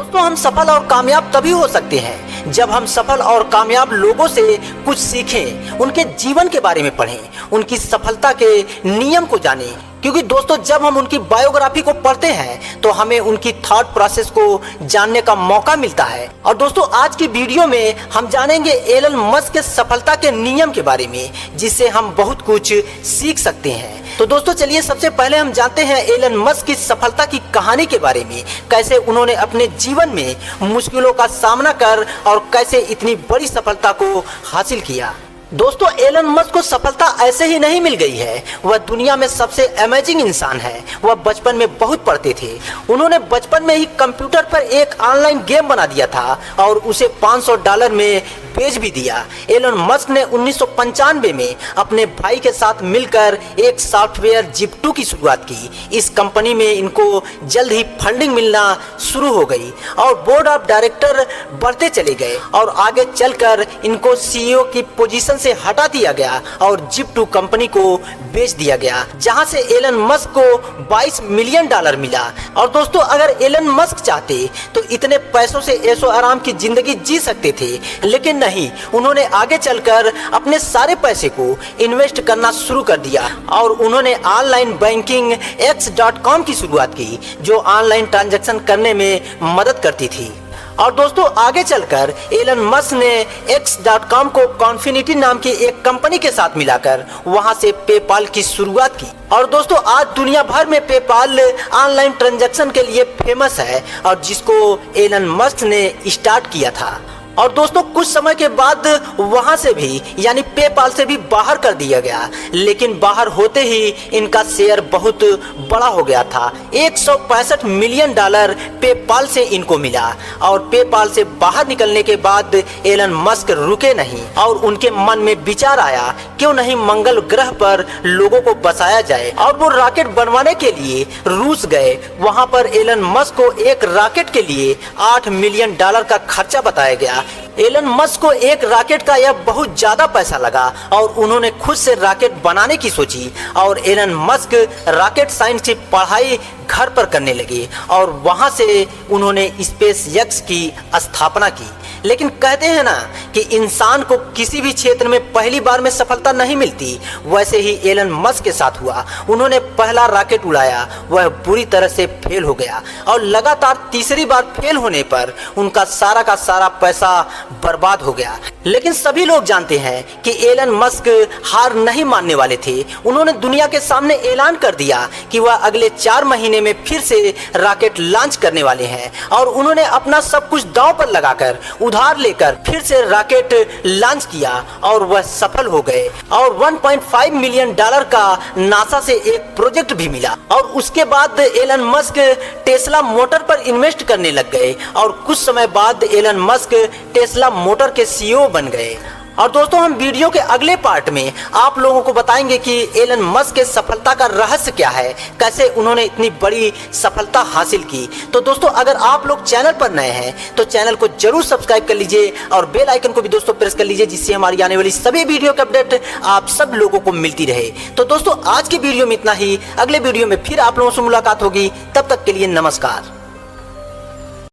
दोस्तों, हम सफल और कामयाब तभी हो सकते हैं जब हम सफल और कामयाब लोगों से कुछ सीखें, उनके जीवन के बारे में पढ़ें, उनकी सफलता के नियम को जानें। क्योंकि दोस्तों, जब हम उनकी बायोग्राफी को पढ़ते हैं तो हमें उनकी थॉट प्रोसेस को जानने का मौका मिलता है। और दोस्तों, आज की वीडियो में हम जानेंगे एलन मस्क के सफलता के नियम के बारे में, जिससे हम बहुत कुछ सीख सकते हैं। तो दोस्तों, चलिए सबसे पहले हम जानते हैं एलन मस्क की सफलता की कहानी के बारे में, कैसे उन्होंने अपने जीवन में मुश्किलों का सामना कर और कैसे इतनी बड़ी सफलता को हासिल किया। दोस्तों, एलन मस्क को सफलता ऐसे ही नहीं मिल गई है। वह दुनिया में सबसे अमेजिंग इंसान है। वह बचपन में बहुत पढ़ते थे। उन्होंने बचपन में ही कंप्यूटर पर एक ऑनलाइन गेम बना दिया था और उसे $500 में बेच भी दिया। एलन मस्क ने 1995 में अपने भाई के साथ मिलकर एक सॉफ्टवेयर जिप्टू की शुरुआत की। इस कंपनी में इनको जल्द ही फंडिंग मिलना शुरू हो गई और बोर्ड ऑफ डायरेक्टर बढ़ते चले गए और आगे चलकर इनको सीईओ की पोजीशन से हटा दिया गया और जिप्टू कंपनी को बेच दिया गया, जहां से एलन मस्क को $22 मिलियन मिला। और दोस्तों, अगर एलन मस्क चाहते तो इतने पैसों से ऐशो आराम की जिंदगी जी सकते थे, लेकिन नहीं, उन्होंने आगे चलकर अपने सारे पैसे को इन्वेस्ट करना शुरू कर दिया और उन्होंने ऑनलाइन बैंकिंग X.com की शुरुआत की, जो ऑनलाइन ट्रांजैक्शन करने में मदद करती थी। और दोस्तों, आगे चलकर एलन मस्क ने X.com को कॉन्फिनिटी नाम की एक कंपनी के साथ मिलाकर वहां से पेपाल की शुरुआत की। और दोस्तों, आज दुनिया भर में पेपाल ऑनलाइन ट्रांजैक्शन के लिए फेमस है और जिसको एलन मस्क ने स्टार्ट किया था। और दोस्तों, कुछ समय के बाद वहां से भी यानी पेपाल से भी बाहर कर दिया गया, लेकिन बाहर होते ही इनका शेयर बहुत बड़ा हो गया था। $165 मिलियन पेपाल से इनको मिला। और पेपाल से बाहर निकलने के बाद एलन मस्क रुके नहीं और उनके मन में विचार आया, क्यों नहीं मंगल ग्रह पर लोगों को बसाया जाए। और वो रॉकेट बनवाने के लिए रूस गए। वहां पर एलन मस्क को एक रॉकेट के लिए $8 मिलियन का खर्चा बताया गया। एलन मस्क को एक रॉकेट का यह बहुत ज्यादा पैसा लगा और उन्होंने खुद से रॉकेट बनाने की सोची और एलन मस्क रॉकेट साइंस की पढ़ाई घर पर करने लगे और वहां से उन्होंने स्पेस एक्स की स्थापना की। लेकिन कहते हैं ना कि इंसान को किसी भी क्षेत्र में पहली बार में सफलता नहीं मिलती, वैसे ही एलन मस्क के साथ हुआ। उन्होंने पहला रॉकेट उड़ाया, वह बुरी तरह से फेल हो गया और लगातार तीसरी बार फेल होने पर उनका सारा का सारा पैसा बर्बाद हो गया। लेकिन सभी लोग जानते हैं कि एलन मस्क हार नहीं मानने वाले थे। उन्होंने दुनिया के सामने ऐलान कर दिया कि वह अगले 4 महीने में फिर से रॉकेट लॉन्च करने वाले हैं और उन्होंने अपना सब कुछ दांव पर लगाकर उधार लेकर फिर से रॉकेट लॉन्च किया और वह सफल हो गए। और $1.5 मिलियन का नासा से एक प्रोजेक्ट भी मिला। और उसके बाद एलन मस्क टेस्ला मोटर पर इन्वेस्ट करने लग गए और कुछ समय बाद एलन मस्क टेस्ला मोटर के सीईओ बन गए। और दोस्तों, हम वीडियो के अगले पार्ट में आप लोगों को बताएंगे कि एलन मस्क के सफलता का रहस्य क्या है, कैसे उन्होंने इतनी बड़ी सफलता हासिल की। तो दोस्तों, अगर आप लोग चैनल पर नए हैं तो चैनल को जरूर सब्सक्राइब कर लीजिए और बेल आइकन को भी दोस्तों प्रेस कर लीजिए, जिससे हमारी आने वाली सभी वीडियो के अपडेट आप सब लोगों को मिलती रहे। तो दोस्तों, आज की वीडियो में इतना ही। अगले वीडियो में फिर आप लोगों से मुलाकात होगी। तब तक के लिए नमस्कार।